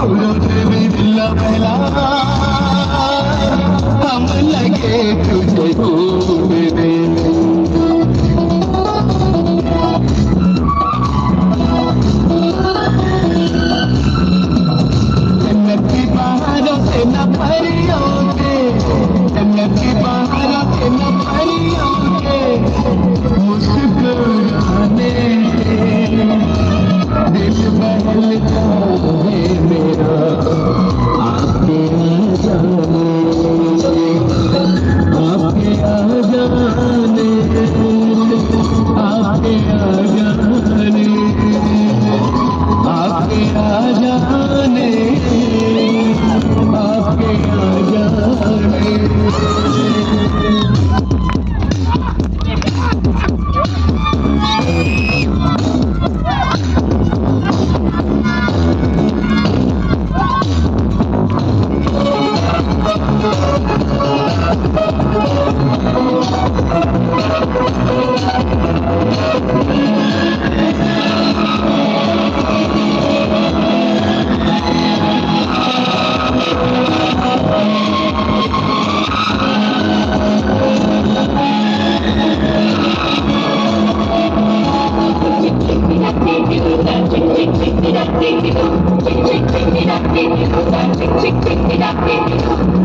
दिल पहला हम लगे तुझे ढूंढने जन्नत की बहारों से न परियों के जन्नत की बहारों से न परियों के मुस्कुराने दिल बहलता है मेरा आपके आ जाने आपके आ जाने आपके आ जाने आपके आ जाने Tick, tick, tick, tick, tick, tick, tick, tick, tick, tick, tick, tick, tick, tick, tick, tick, tick,